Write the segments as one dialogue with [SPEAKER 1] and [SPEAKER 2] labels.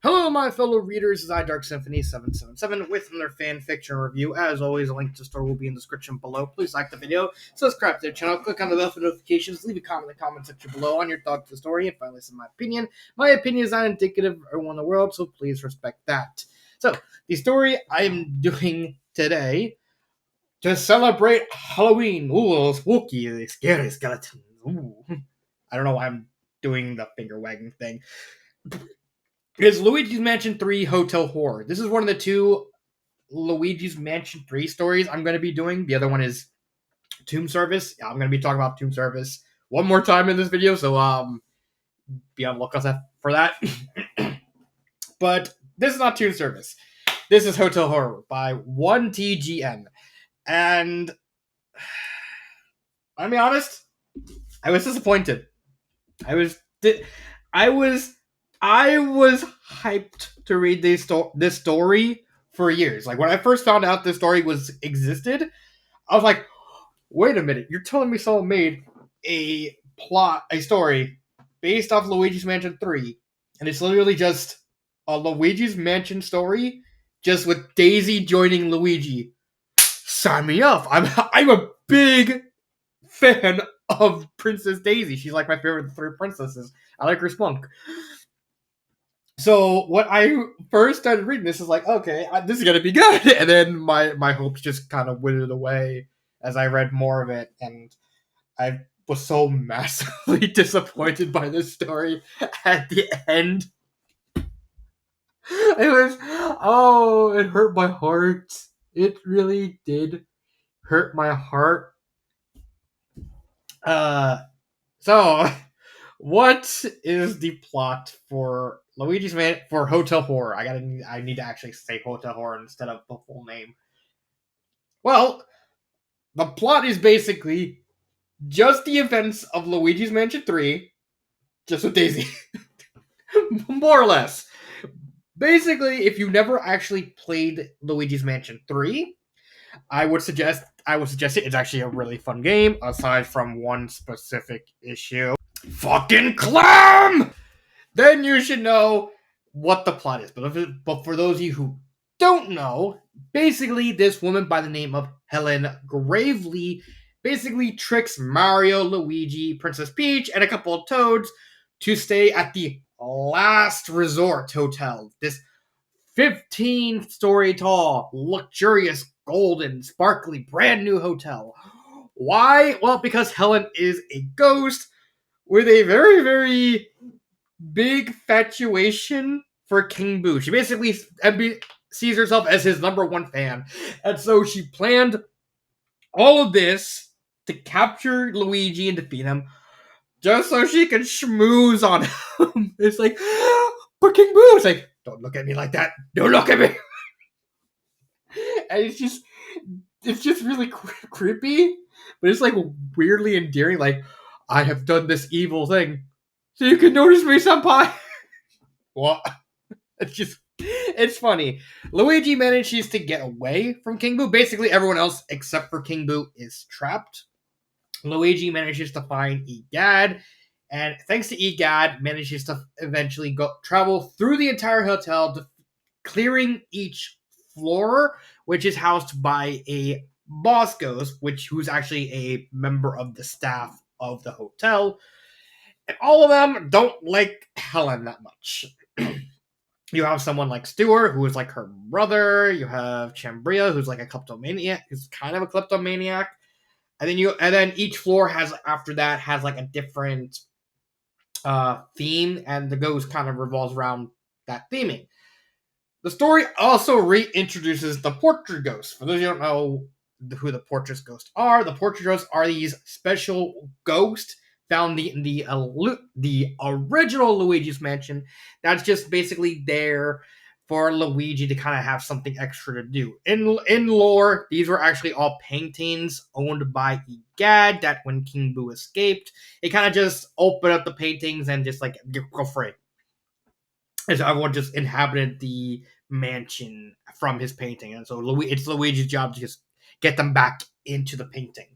[SPEAKER 1] Hello, my fellow readers. This is iDarkSymphony777 with another fan fiction review. As always, a link to the store will be in the description below. Please like the video, subscribe to the channel, click on the bell for notifications, leave a comment in the comment section below on your thoughts on the story, and finally, some my opinion. My opinion is not indicative of everyone in the world, so please respect that. So, the story I'm doing today to celebrate Halloween. Ooh, spooky, scary skeletons. Ooh. I don't know why I'm doing the finger wagging thing. Is Luigi's Mansion 3 Hotel Horror. This is one of the two Luigi's Mansion 3 stories I'm going to be doing. The other one is Tomb Service. Yeah, I'm going to be talking about Tomb Service one more time in this video, so be on the lookout for that. But this is not Tomb Service. This is Hotel Horror by 1TGN. And I'll be honest, I was disappointed. I was hyped to read this story for years. Like when I first found out this story existed, I was like, "Wait a minute! You're telling me someone made a story based off Luigi's Mansion 3, and it's literally just a Luigi's Mansion story, just with Daisy joining Luigi? Sign me up! I'm a big fan of Princess Daisy. She's like my favorite of the three princesses. I like her spunk." So when I first started reading this, is like, okay, this is gonna be good, and then my hopes just kind of withered away as I read more of it, and I was so massively disappointed by this story at the end. It hurt my heart. It really did hurt my heart. So what is the plot for for Hotel Horror? I need to actually say Hotel Horror instead of the full name. Well, the plot is basically just the events of Luigi's Mansion 3, just with Daisy. More or less. Basically, if you never actually played Luigi's Mansion 3, I would suggest it. It's actually a really fun game, aside from one specific issue. Fucking clam! Then you should know what the plot is. But for those of you who don't know, basically this woman by the name of Helen Gravely basically tricks Mario, Luigi, Princess Peach, and a couple of Toads to stay at the Last Resort Hotel. This 15-story tall, luxurious, golden, sparkly, brand new hotel. Why? Well, because Helen is a ghost with a very, very big fatuation for King Boo. She basically sees herself as his number one fan. And so she planned all of this to capture Luigi and defeat him just so she can schmooze on him. It's like, but King Boo, it's like, don't look at me like that. Don't look at me. And it's just really creepy, but it's like weirdly endearing. Like, I have done this evil thing, so you can notice me, senpai. What? It's funny. Luigi manages to get away from King Boo. Basically, everyone else except for King Boo is trapped. Luigi manages to find Egad, and thanks to Egad, manages to eventually travel through the entire hotel, clearing each floor, which is housed by a boss ghost, who's actually a member of the staff of the hotel. And all of them don't like Helen that much. You have someone like Stuart, who is like her brother. You have Chambria, who's like a kleptomaniac, who's kind of a kleptomaniac. And then each floor has like a different theme, and the ghost kind of revolves around that theming. The story also reintroduces the portrait ghosts. For those who don't know who the portrait ghosts are, the portrait ghosts are these special ghosts found in the original Luigi's Mansion. That's just basically there for Luigi to kind of have something extra to do. In lore, these were actually all paintings owned by Egad that when King Boo escaped, he kind of just opened up the paintings and just like, go free. And so everyone just inhabited the mansion from his painting. And so it's Luigi's job to just get them back into the painting.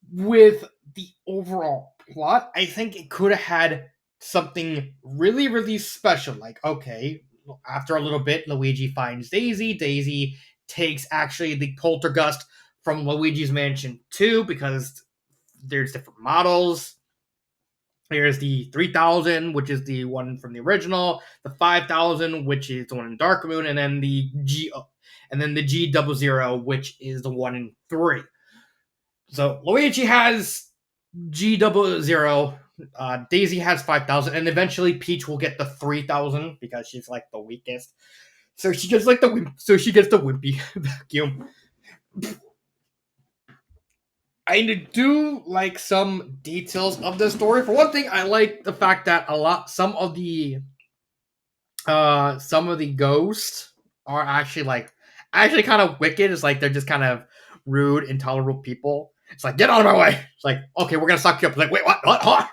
[SPEAKER 1] With the overall plot, I think it could have had something really, really special. Like, okay, after a little bit, Luigi finds Daisy. Daisy takes actually the poltergust from Luigi's Mansion 2 because there's different models. There's the 3000, which is the one from the original, the 5000, which is the one in Dark Moon, and then the G00, which is the one in 3. So Luigi has G00, Daisy has 5000, and eventually Peach will get the 3000 because she's like the weakest. So she gets like the wimpy vacuum. I do like some details of the story. For one thing, I like the fact that some of the ghosts are actually kind of wicked. It's like they're just kind of rude, intolerable people. It's like, get out of my way. It's like, okay, we're gonna suck you up. It's like, wait, what? Huh?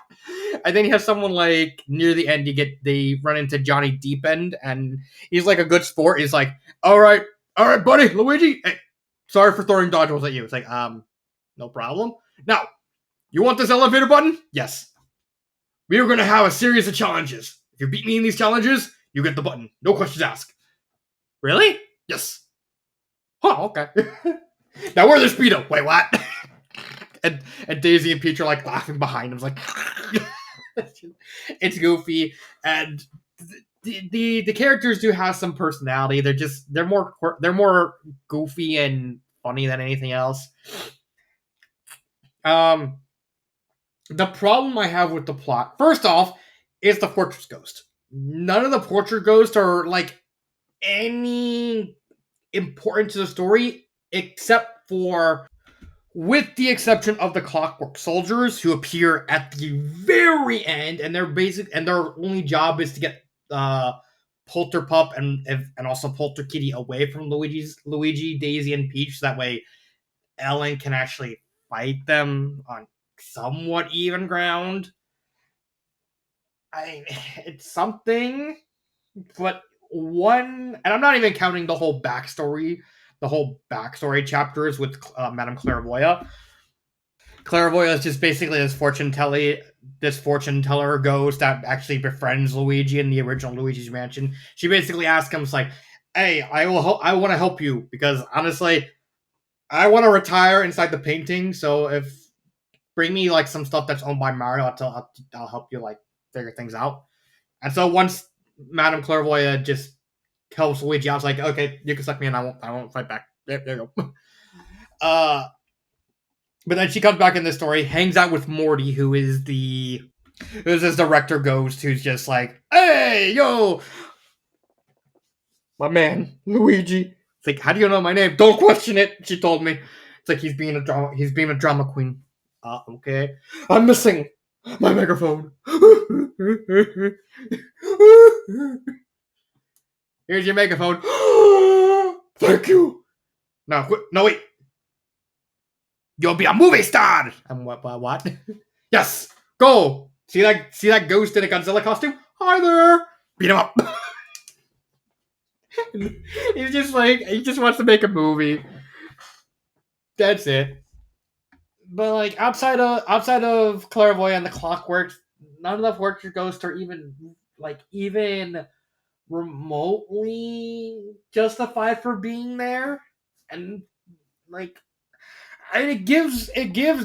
[SPEAKER 1] And then you have someone like near the end. They run into Johnny Deep End, and he's like a good sport. He's like, all right, buddy, Luigi. Hey, sorry for throwing dodgeballs at you. It's like, no problem. Now, you want this elevator button? Yes. We are gonna have a series of challenges. If you beat me in these challenges, you get the button. No questions asked. Really? Yes. Oh, okay. Now where's the speedo? Wait, what? and Daisy and Peach are like laughing behind him. It's like it's goofy, and the characters do have some personality. They're more goofy and funny than anything else. Um, the problem I have with the plot, first off, is the Fortress Ghost. None of the Fortress Ghosts are like any important to the story except for, with the exception of the Clockwork Soldiers, who appear at the very end, and their only job is to get Polterpup and also Polterkitty away from Luigi, Daisy, and Peach. So that way, Ellen can actually fight them on somewhat even ground. It's something, but and I'm not even counting the whole backstory chapters with Madame Clairvoya. Clairvoya is just basically this fortune teller ghost that actually befriends Luigi in the original Luigi's Mansion. She basically asks him, like, "Hey, I want to help you because honestly, I want to retire inside the painting. So if bring me like some stuff that's owned by Mario, I'll help you like figure things out." And so once Madame Clairvoya just helps Luigi, I was like, "Okay, you can suck me, and I won't fight back." There you go. uh, but then she comes back in this story, hangs out with Morty, who's this director ghost, who's just like, "Hey, yo, my man, Luigi." It's like, "How do you know my name?" "Don't question it," she told me. It's like he's being a drama queen. Okay. "I'm missing my microphone." "Here's your megaphone." "Thank you." "No, no, wait. You'll be a movie star." "I'm what?" "Yes, go. See that ghost in a Godzilla costume? Hi there." Beat him up. He just wants to make a movie. That's it. But like outside of Clairvoyant and the Clockwork, none of the Fortress Ghosts are even remotely justified for being there. And like it gives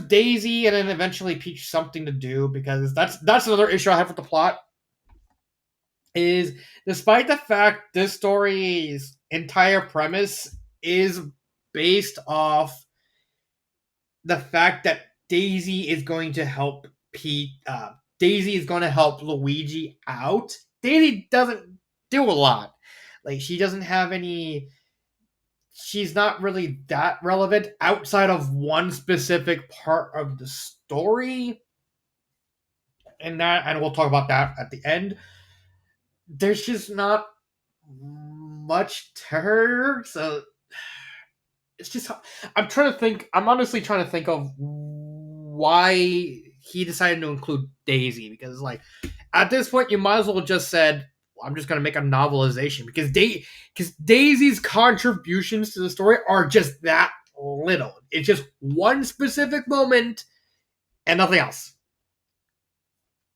[SPEAKER 1] Daisy and then eventually Peach something to do, because that's another issue I have with the plot. Is despite the fact this story's entire premise is based off the fact that Daisy is going to help Daisy is going to help Luigi out. Daisy doesn't do a lot. Like she doesn't have any. She's not really that relevant outside of one specific part of the story, and we'll talk about that at the end. There's just not much to her, so it's just I'm trying to think. I'm honestly trying to think of why he decided to include Daisy, because like at this point you might as well just said, "I'm just gonna make a novelization," because Daisy's contributions to the story are just that little. It's just one specific moment and nothing else.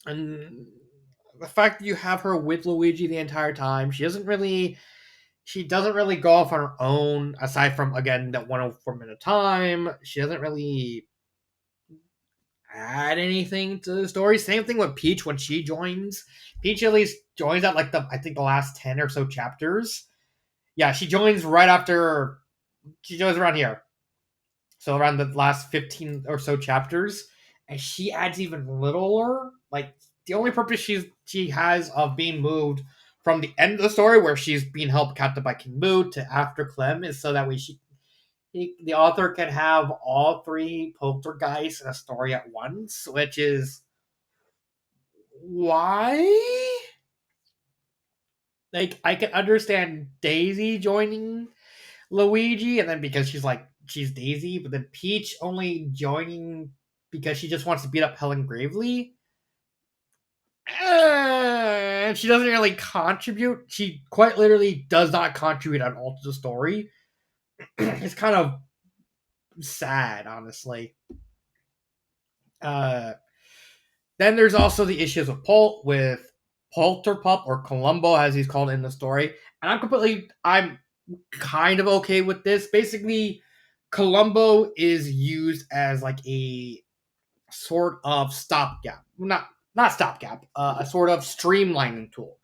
[SPEAKER 1] And the fact that you have her with Luigi the entire time, she doesn't really go off on her own, aside from, again, that 104 minute time. She doesn't really add anything to the story. Same thing with Peach when she joins. Peach at least joins at like I think the last 10 or so chapters. Yeah, she joins right after, she joins around here. So around the last 15 or so chapters. And she adds even littler. Like, the only purpose she has of being moved from the end of the story where she's being held captive by King Boo to after Clem is so that way the author can have all three poltergeists in a story at once, which is why. Like, I can understand Daisy joining Luigi, and then because she's Daisy, but then Peach only joining because she just wants to beat up Helen Gravely. And she doesn't really contribute. She quite literally does not contribute at all to the story. It's kind of sad, honestly. Uh, then there's also the issues with Polterpup, or Columbo as he's called in the story. And I'm kind of okay with this. Basically, Columbo is used as like a sort of stopgap. Not stopgap, a sort of streamlining tool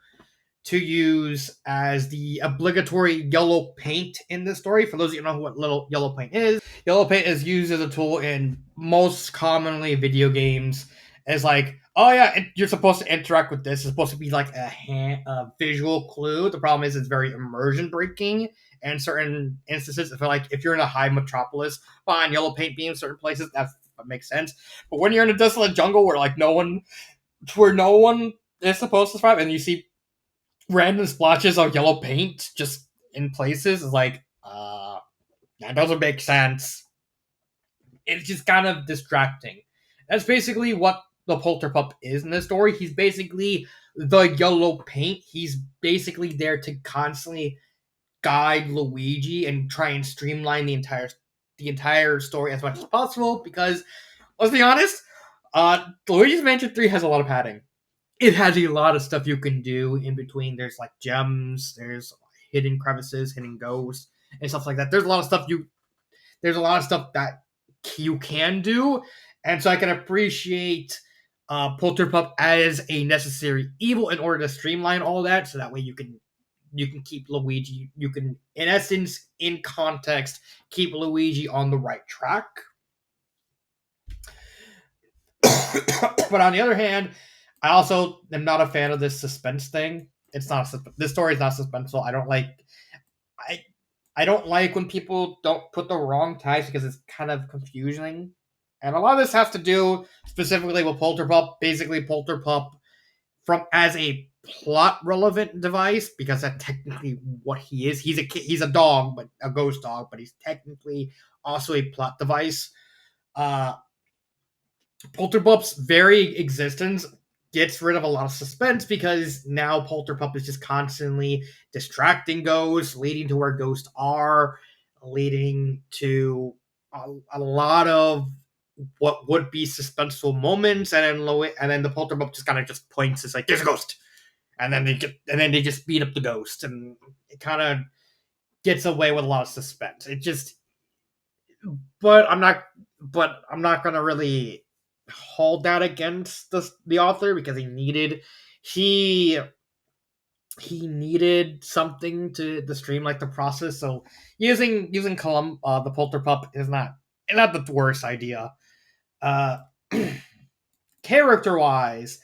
[SPEAKER 1] to use as the obligatory yellow paint in this story. For those of you who know what little yellow paint is used as a tool in most commonly video games. As like, oh yeah, you're supposed to interact with this. It's supposed to be like a visual clue. The problem is it's very immersion breaking. And certain instances, if you're in a high metropolis, fine, yellow paint being in certain places, that makes sense. But when you're in a desolate jungle where no one is supposed to survive, and you see random splotches of yellow paint just in places, is like, that doesn't make sense. It's just kind of distracting. That's basically what the Polterpup is in this story. He's basically the yellow paint. He's basically there to constantly guide Luigi and try and streamline the entire story as much as possible. Because let's be honest, Luigi's Mansion 3 has a lot of padding. It has a lot of stuff you can do in between. There's like gems, there's hidden crevices, hidden ghosts, and stuff like that. There's a lot of stuff that you can do, and so I can appreciate Polterpup as a necessary evil in order to streamline all that, so that way you can keep Luigi. You can, in essence, in context, keep Luigi on the right track. But on the other hand, I also am not a fan of this suspense thing. This story is not suspenseful. I I don't like when people don't put the wrong tags because it's kind of confusing. And a lot of this has to do specifically with Polterpup. Basically, Polterpup from as a plot relevant device, because that's technically what he is. He's a dog, but a ghost dog, but he's technically also a plot device. Uh, Polterpup's very existence gets rid of a lot of suspense because now Polterpup is just constantly distracting ghosts, leading to where ghosts are, leading to a lot of what would be suspenseful moments, and then the Polterpup just kind of just points. It's like, there's a ghost, and then they just beat up the ghost, and it kind of gets away with a lot of suspense. It just, but I'm not, gonna really hold that against the author, because he he needed something to streamline the process. So using the Polterpup is not the worst idea. Uh, Character wise,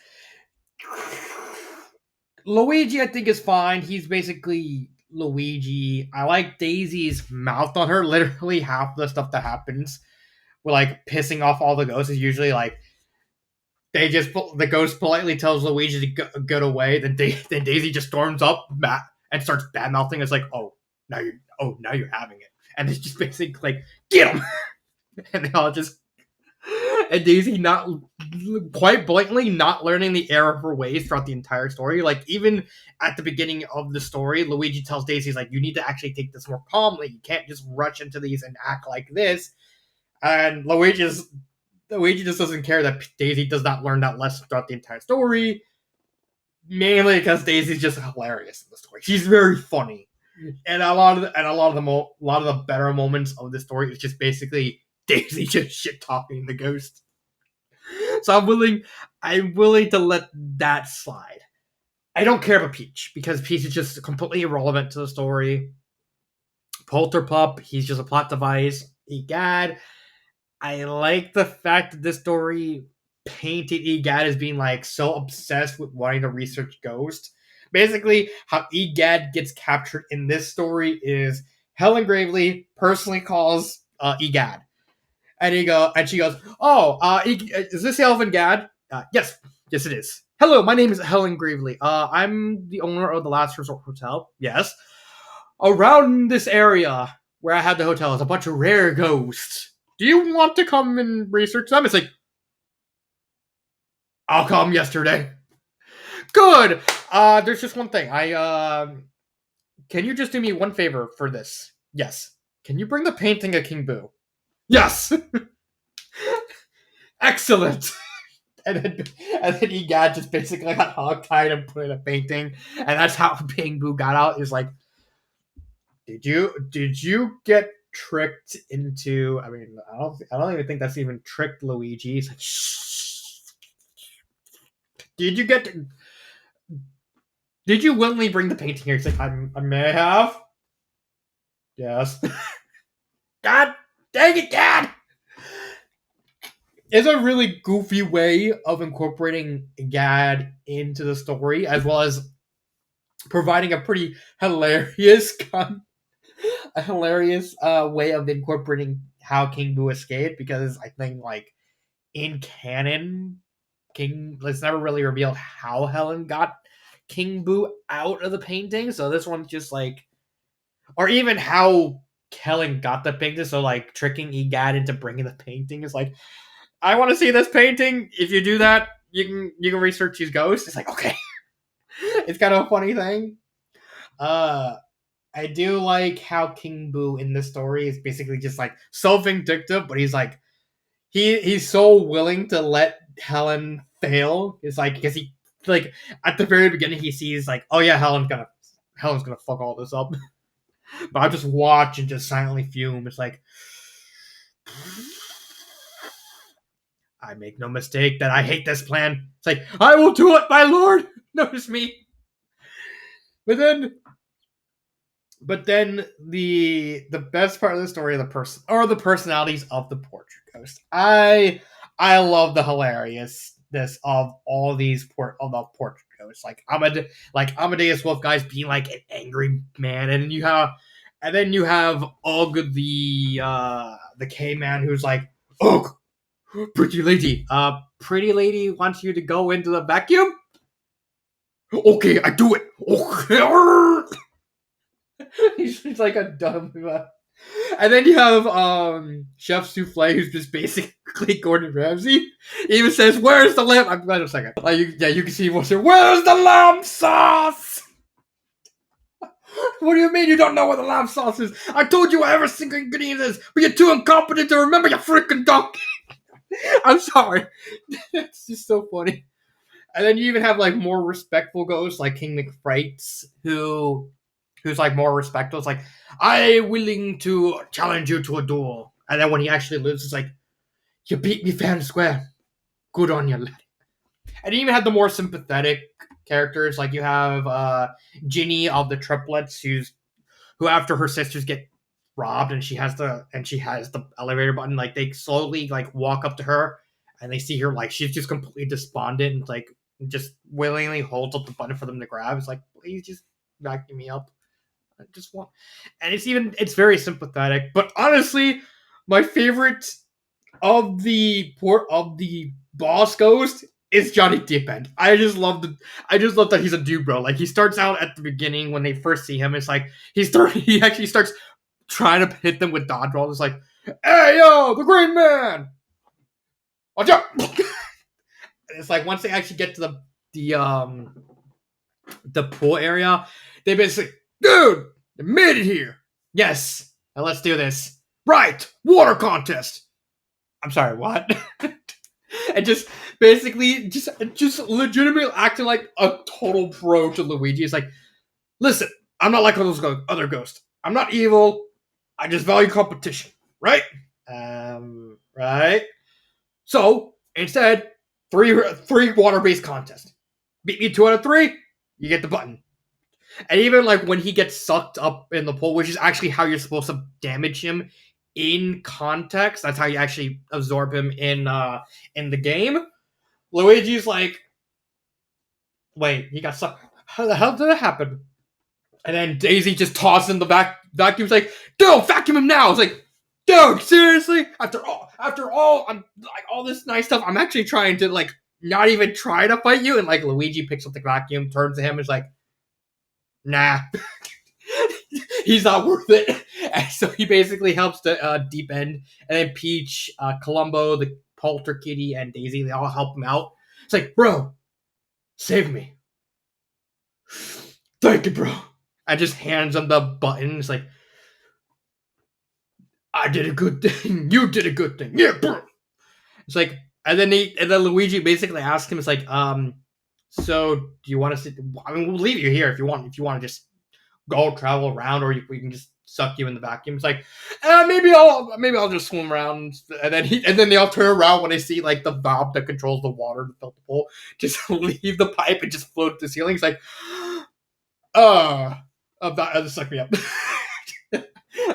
[SPEAKER 1] Luigi I think is fine. He's basically Luigi. I like Daisy's mouth on her. Literally half the stuff that happens with like pissing off all the ghosts is usually like the ghost politely tells Luigi to get away. Then Daisy just storms up and starts bad mouthing. It's like, now you're having it, and it's just basically like, get him, and they all just, and Daisy not quite blatantly not learning the error of her ways throughout the entire story. Like, even at the beginning of the story, Luigi tells Daisy, like, you need to actually take this more calmly. You can't just rush into these and act like this. And Luigi just doesn't care that Daisy does not learn that lesson throughout the entire story. mainly because Daisy's just hilarious in the story. She's very funny, and a lot of the better moments of the story is just basically Daisy just shit talking the ghost. So I'm willing to let that slide. I don't care about Peach because Peach is just completely irrelevant to the story. Polterpup, he's just a plot device. Egad, I like the fact that this story painted Egad as being like so obsessed with wanting to research Ghost. Basically, how Egad gets captured in this story is Helen Gravely personally calls Egad, and she goes, "Oh, is this Elvin Gad? Yes, yes, it is. Hello, my name is Helen Gravely. I'm the owner of the Last Resort Hotel. Yes, around this area where I have the hotel is a bunch of rare ghosts. Do you want to come and research them?" It's like, I'll come yesterday. Good. There's just one thing. Can you just do me one favor for this? Yes. Can you bring the painting of King Boo? Yes. Excellent. And then Egad just basically got hogtied and put in a painting, and that's how King Boo got out. Is like, did you get tricked into? I mean, I don't even think that's even tricked Luigi. He's like, shh. Did you get? Did you willingly bring the painting here? He's like, I may have. Yes. God dang it, Dad! It's a really goofy way of incorporating Gad into the story, as well as providing a pretty hilarious a hilarious way of incorporating how King Boo escaped. Because I think, like, in canon, it's never really revealed how Helen got King Boo out of the painting. So this one's just like, or even how Helen got the painting. So like tricking Egad into bringing the painting is like, I want to see this painting. If you do that, you can research his ghost. It's like, okay. It's kind of a funny thing. I do like how King Boo in this story is basically just like so vindictive, but he's like he's so willing to let Helen fail. It's like, because he, like, at the very beginning he sees like, oh yeah, Helen's gonna fuck all this up. But I just watch and just silently fume. It's like, I make no mistake that I hate this plan. It's like, I will do it, my lord. Notice me. But then the best part of the story are the personalities of the portrait ghost. I love the hilariousness of all these of the portrait ghosts. Like Amadeus Wolf guys being like an angry man, and then you have Ugg the K-man who's like, Ugg, pretty lady wants you to go into the vacuum. Okay, I do it. Okay. He's like a dumb. And then you have Chef Souffle, who's just basically Gordon Ramsay. He even says, "Where's the lamb?" I'm glad a second. Like, you can see what's there. Where's the lamb sauce? What do you mean you don't know where the lamb sauce is? I told you every single ingredient is, but you're too incompetent to remember, you freaking donkey. I'm sorry. It's just so funny. And then you even have like more respectful ghosts like King McFrights, who's like more respectful. It's like, I willing to challenge you to a duel. And then when he actually loses, it's like, you beat me fair and square. Good on you, lad. And you even have the more sympathetic characters, like you have Ginny of the triplets, who after her sisters get robbed and she has the elevator button, like they slowly like walk up to her and they see her like she's just completely despondent and like just willingly holds up the button for them to grab. It's like, please just vacuum me up. I just want, and it's very sympathetic. But honestly, my favorite of the boss ghost is Johnny Deepend. I just love that he's a dude, bro. Like, he starts out at the beginning when they first see him. It's like he actually starts trying to hit them with dodge rolls. It's like, hey yo, the Green Man, watch out! It's like once they actually get to the pool area, they basically, dude, you made it here. Yes, now let's do this. Right, water contest. I'm sorry, what? and just basically just legitimately acting like a total bro to Luigi. It's like, listen, I'm not like all those other ghosts. I'm not evil. I just value competition, right? Right. So instead, three water based contest. Beat me 2 out of 3, you get the button. And even like when he gets sucked up in the pool, which is actually how you're supposed to damage him in context. That's how you actually absorb him in the game. Luigi's like, wait, he got sucked. How the hell did that happen? And then Daisy just tosses in the vacuum's like, dude, vacuum him now. It's like, dude, seriously? After all, I'm like all this nice stuff. I'm actually trying to like not even try to fight you. And like Luigi picks up the vacuum, turns to him, and is like, nah, he's not worth it. And so he basically helps the deep end, and then Peach, Columbo, the Polter Kitty, and Daisy, they all help him out. It's like, bro, save me. Thank you, bro. I just hands him the button. It's like, I did a good thing. You did a good thing. Yeah, bro. It's like, and then Luigi basically asks him, it's like, so do you want to sit? I mean, we'll leave you here if you want. If you want to just go travel around, or we can just suck you in the vacuum. It's like, maybe I'll just swim around, and then they all turn around when they see like the valve that controls the water to fill the pool. Just leave the pipe and just float to the ceiling. It's like, that suck me up.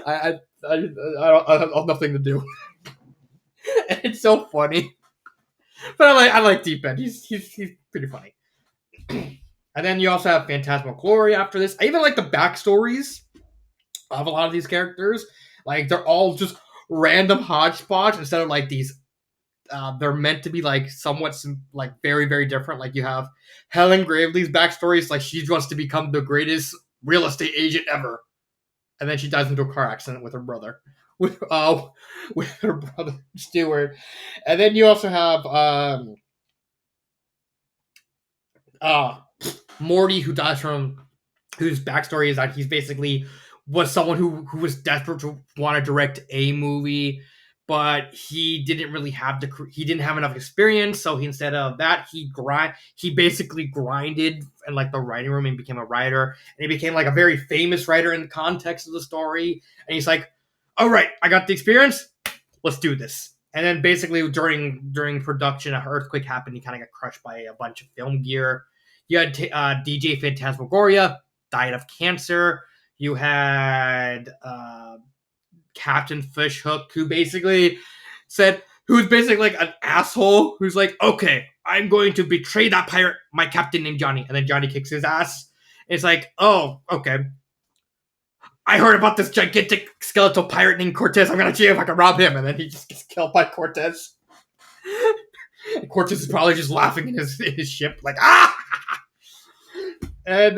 [SPEAKER 1] I have nothing to do. It's so funny, but I like Deep End. He's pretty funny. And then you also have Phantasmagoria after this. I even like the backstories of a lot of these characters. Like they're all just random hodgepodge instead of like these. They're meant to be like somewhat like very very different. Like you have Helen Gravely's backstories. Like she wants to become the greatest real estate agent ever, and then she dies into a car accident with her brother, with her brother Stuart. And then you also have uh Morty, who dies from whose backstory is that he's basically was someone who was desperate to want to direct a movie, but he didn't really have he didn't have enough experience. So instead of that, he basically grinded in like the writing room and became a writer, and he became like a very famous writer in the context of the story. And he's like, all right, I got the experience, let's do this. And then basically during production, an earthquake happened. He kind of got crushed by a bunch of film gear. You had DJ Phantasmagoria, died of cancer. You had Captain Fishhook, who basically who's basically like an asshole, who's like, okay, I'm going to betray that pirate, my captain named Johnny. And then Johnny kicks his ass. It's like, oh, okay. I heard about this gigantic skeletal pirate named Cortez. I'm gonna see if I can rob him. And then he just gets killed by Cortez. Cortez is probably just laughing in his ship, like, ah! And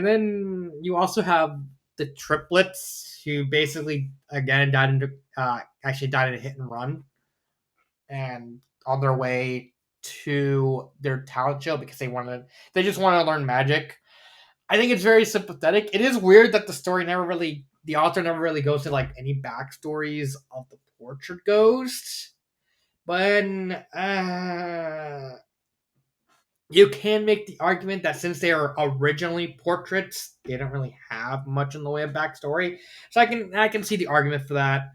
[SPEAKER 1] then you also have the triplets, who basically again died in a hit and run, and on their way to their talent show because they just wanted to learn magic. I think it's very sympathetic. It is weird that the author never really goes to like any backstories of the portrait ghost, but you can make the argument that since they are originally portraits, they don't really have much in the way of backstory. So I can see the argument for that.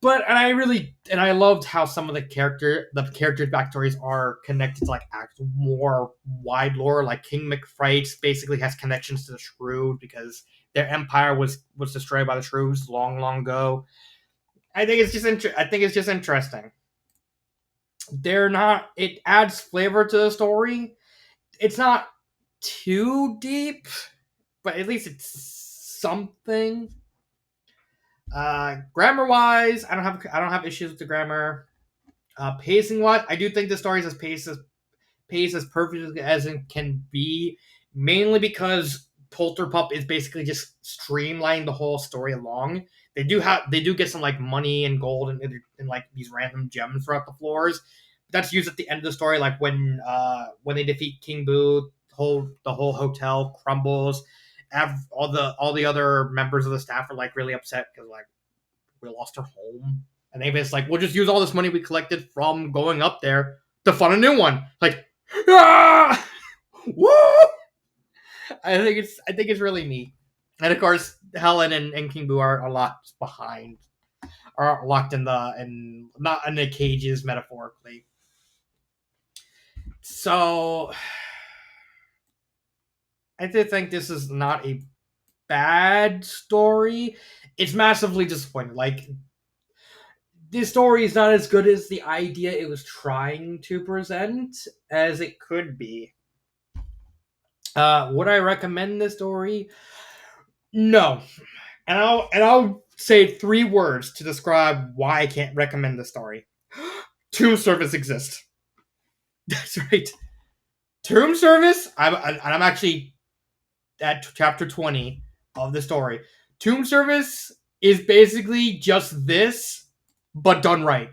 [SPEAKER 1] But I loved how some of the characters' backstories are connected to like more wide lore. Like King McFright basically has connections to the Shrews because their empire was destroyed by the Shrews long long ago. I think it's just interesting. They're not. It adds flavor to the story. It's not too deep, but at least it's something. Grammar wise, I don't have issues with the grammar. Pacing wise, I do think the story is paced as perfectly as it can be, mainly because Polterpup is basically just streamlining the whole story along. They do get some like money and gold and like these random gems throughout the floors. That's used at the end of the story, like when they defeat King Boo, the whole hotel crumbles. All the other members of the staff are like really upset because like we lost our home, And they just like, we'll just use all this money we collected from going up there to fund a new one. Like, ah! Woo! I think it's really neat. And of course, Helen and King Boo are locked behind, are locked in not in the cages metaphorically. So I did think this is not a bad story. It's massively disappointing. Like, this story is not as good as the idea it was trying to present as it could be. Would I recommend this story? No. And I'll say 3 words to describe why I can't recommend this story. Tomb service exists. That's right. Tomb service. I'm actually at chapter 20 of the story. Tomb service is basically just this, but done right.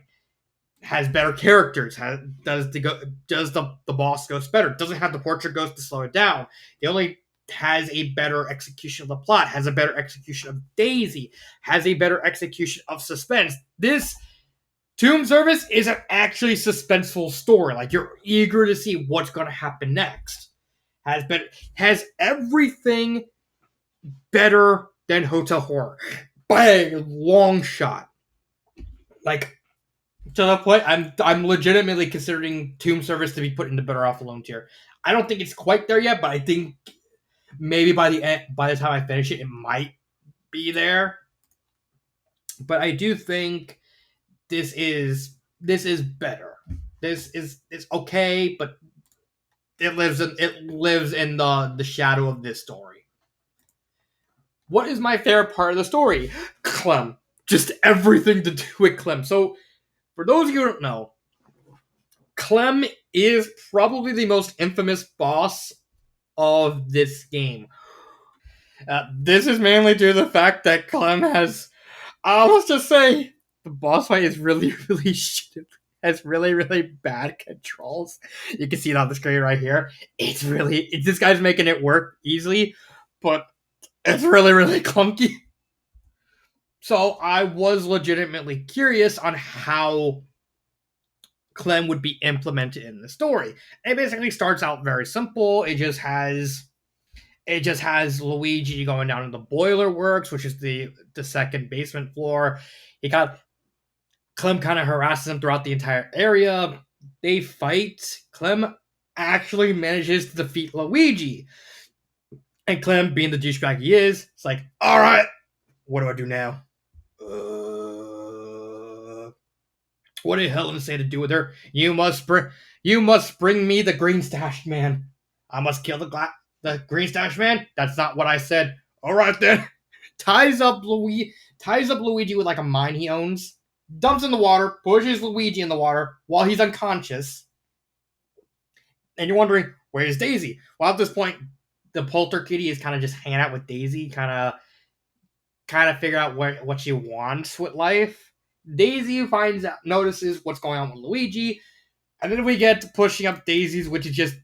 [SPEAKER 1] Has better characters. Does the boss ghost better? Doesn't have the portrait ghost to slow it down. It only has a better execution of the plot. Has a better execution of Daisy. Has a better execution of suspense. This Tomb Service is an actually suspenseful story. Like, you're eager to see what's going to happen next. Has everything better than Hotel Horror by a long shot. Like, to the point, I'm legitimately considering Tomb Service to be put into Better Off Alone tier. I don't think it's quite there yet, but I think maybe by the time I finish it, it might be there. But I do think this is better. This is okay, but it lives in the shadow of this story. What is my favorite part of the story? Clem. Just everything to do with Clem. So, for those of you who don't know, Clem is probably the most infamous boss of this game. This is mainly due to the fact that Clem has, let's just say, the boss fight is really, really shit. Has really, really bad controls. You can see it on the screen right here. This guy's making it work easily, but it's really, really clunky. So I was legitimately curious on how Clem would be implemented in the story. It basically starts out very simple. It just has Luigi going down to the boiler works, which is the second basement floor. Clem kind of harasses him throughout the entire area. They fight. Clem actually manages to defeat Luigi. And Clem, being the douchebag he is, it's like, all right, what do I do now? What did Helen say to do with her? You must bring me the green stash man. I must kill the green stash man? That's not what I said. All right then. Ties up Luigi with like a mine he owns. Dumps in the water, pushes Luigi in the water while he's unconscious. And you're wondering, where's Daisy? Well, at this point, the Polter Kitty is kind of just hanging out with Daisy, kind of figure out what she wants with life. Daisy notices what's going on with Luigi, and then we get to pushing up Daisy's, which is just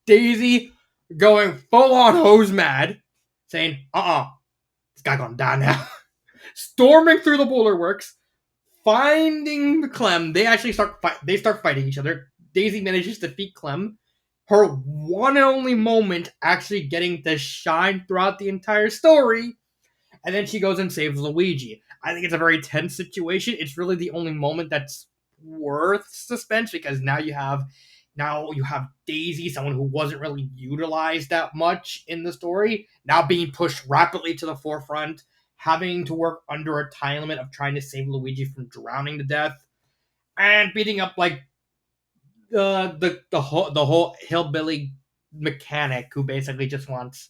[SPEAKER 1] Daisy going full on hose mad, saying, this guy gonna die now. Storming through the boiler works, finding Clem. They actually start fighting each other. Daisy manages to defeat Clem. Her one and only moment actually getting to shine throughout the entire story. And then she goes and saves Luigi. I think it's a very tense situation. It's really the only moment that's worth suspense, because now you have Daisy, someone who wasn't really utilized that much in the story, now being pushed rapidly to the forefront, having to work under a time limit of trying to save Luigi from drowning to death, and beating up like the whole hillbilly mechanic who basically just wants.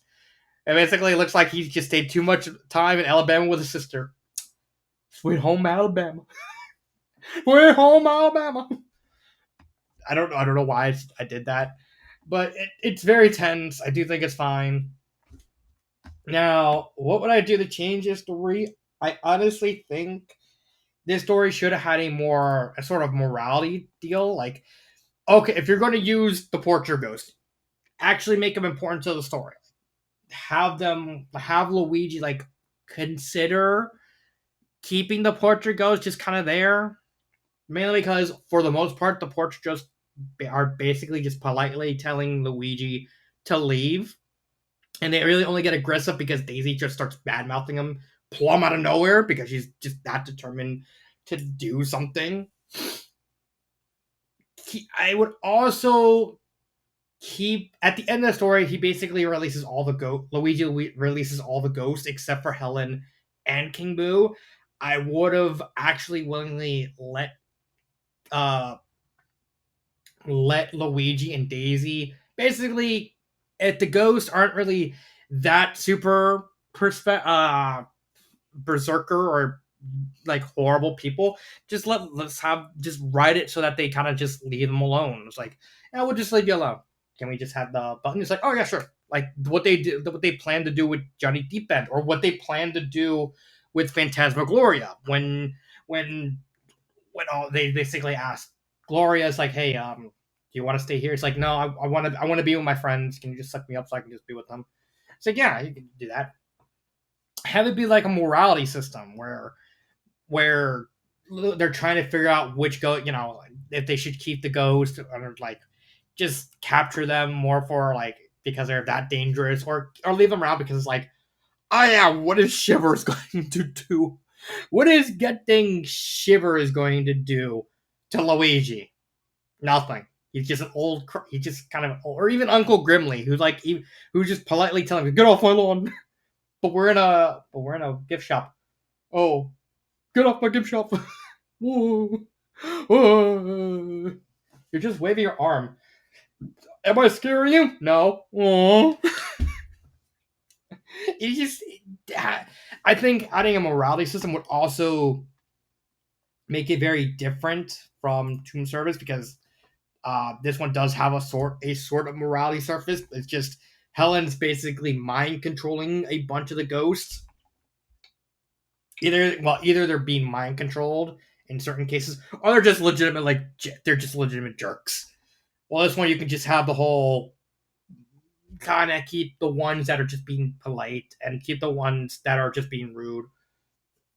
[SPEAKER 1] It basically looks like he's just stayed too much time in Alabama with his sister. Sweet home Alabama. Sweet home Alabama. I don't know why I did that, but it's very tense. I do think it's fine. Now, what would I do to change this story? I honestly think this story should have had a sort of morality deal. Like, okay, if you're going to use the portrait ghost, actually make them important to the story. Have Luigi like consider keeping the portrait ghost just kind of there. Mainly because, for the most part, the ports just are basically just politely telling Luigi to leave, and they really only get aggressive because Daisy just starts bad mouthing him plumb out of nowhere because she's just that determined to do something. I would also keep at the end of the story. He basically releases all the Luigi releases all the ghosts except for Helen and King Boo. I would have actually willingly uh let Luigi and Daisy basically, if the ghosts aren't really that super berserker or like horrible people, just let's have just write it so that they kind of just leave them alone. It's like, yeah, we'll just leave you alone. Can we just have the button? It's like, oh yeah, sure. Like what they plan to do with Johnny Deep End, or what they plan to do with Phantasmagoria when all they basically ask Gloria is like, hey, do you want to stay here? It's like, no, I want to be with my friends. Can you just suck me up so I can just be with them? It's like, yeah, you can do that. Have it be like a morality system where they're trying to figure out which if they should keep the ghost, or like just capture them more for like because they're that dangerous, or leave them around because it's like, oh yeah, what is Shivers going to do? What is getting Shivers going to do to Luigi? Nothing. He's just an old. He's just kind of, or even Uncle Grimly, who's just politely telling me, "Get off my lawn." But we're in a gift shop. Oh, get off my gift shop! Whoa. Whoa. You're just waving your arm. Am I scaring you? No. Aww. It's just. I think adding a morality system would also make it very different from Tomb Service, because this one does have a sort of morality surface. It's just Helen's basically mind controlling a bunch of the ghosts. Either they're being mind controlled in certain cases, or they're just legitimate jerks. Well, this one you can just have the whole kind of keep the ones that are just being polite and keep the ones that are just being rude.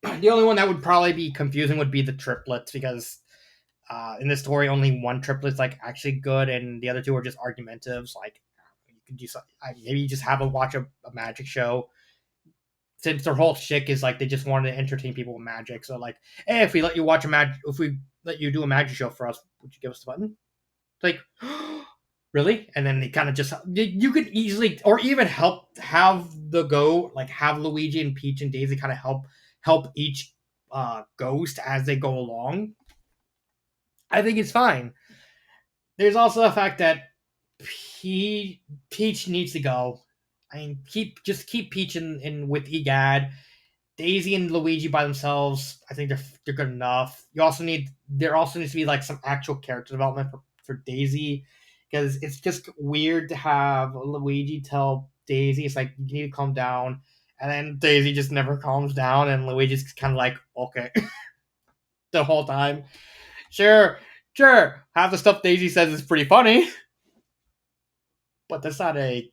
[SPEAKER 1] The only one that would probably be confusing would be the triplets, because in this story only one triplet's like actually good, and the other two are just argumentives. Like, you could do something. Maybe you just have a watch a magic show, since their whole shtick is like they just wanted to entertain people with magic. So like, hey, if we let you do a magic show for us, would you give us the button? Like, really? And then they kind of just, you could easily, or even have Luigi and Peach and Daisy kind of help each ghost as they go along. I think it's fine. There's also the fact that Peach needs to go. I mean, keep Peach in with Egad. Daisy and Luigi by themselves, I think they're good enough. There also needs to be like some actual character development for Daisy, because it's just weird to have Luigi tell Daisy, it's like, you need to calm down, and then Daisy just never calms down, and Luigi's kind of like, okay, the whole time. Sure, sure. Half the stuff Daisy says is pretty funny, but that's not really,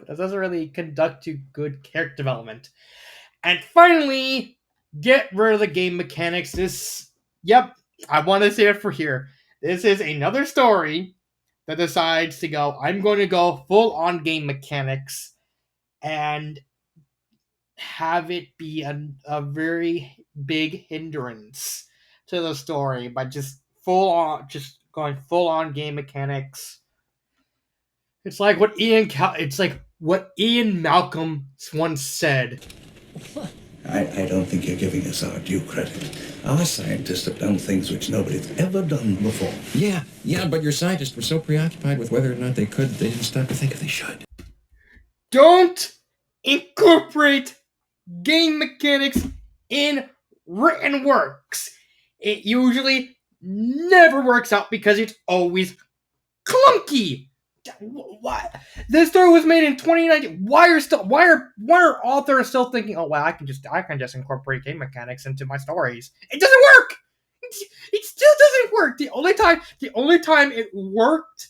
[SPEAKER 1] that doesn't really conduct to good character development. And finally, get rid of the game mechanics. Yep, I want to say it for here. This is another story that decides to go, I'm going to go full on game mechanics and have it be a very big hindrance to the story by just going full on game mechanics. It's like what Ian Malcolm once said.
[SPEAKER 2] I don't think you're giving us our due credit. Our scientists have done things which nobody's ever done before.
[SPEAKER 3] Yeah, but your scientists were so preoccupied with whether or not they could, they didn't stop to think if they should.
[SPEAKER 1] Don't incorporate game mechanics in written works. It usually never works out because it's always clunky. What? This story was made in 2019. Why are authors still thinking, oh well, I can just incorporate game mechanics into my stories? It doesn't work. It still doesn't work. The only time it worked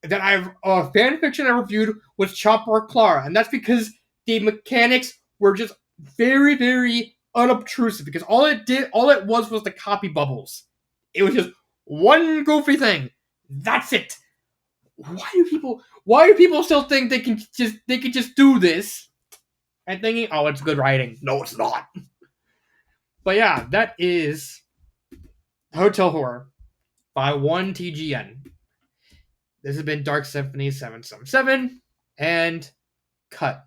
[SPEAKER 1] that I've fan fiction I reviewed was Chopper or Clara, and that's because the mechanics were just very, very unobtrusive because all it was the copy bubbles. It was just one goofy thing. That's it. Why do people still think they can just do this and thinking, oh, it's good writing? No, it's not. But yeah, that is Hotel Horror by 1TGN. This has been Dark Symphony 777 and cut.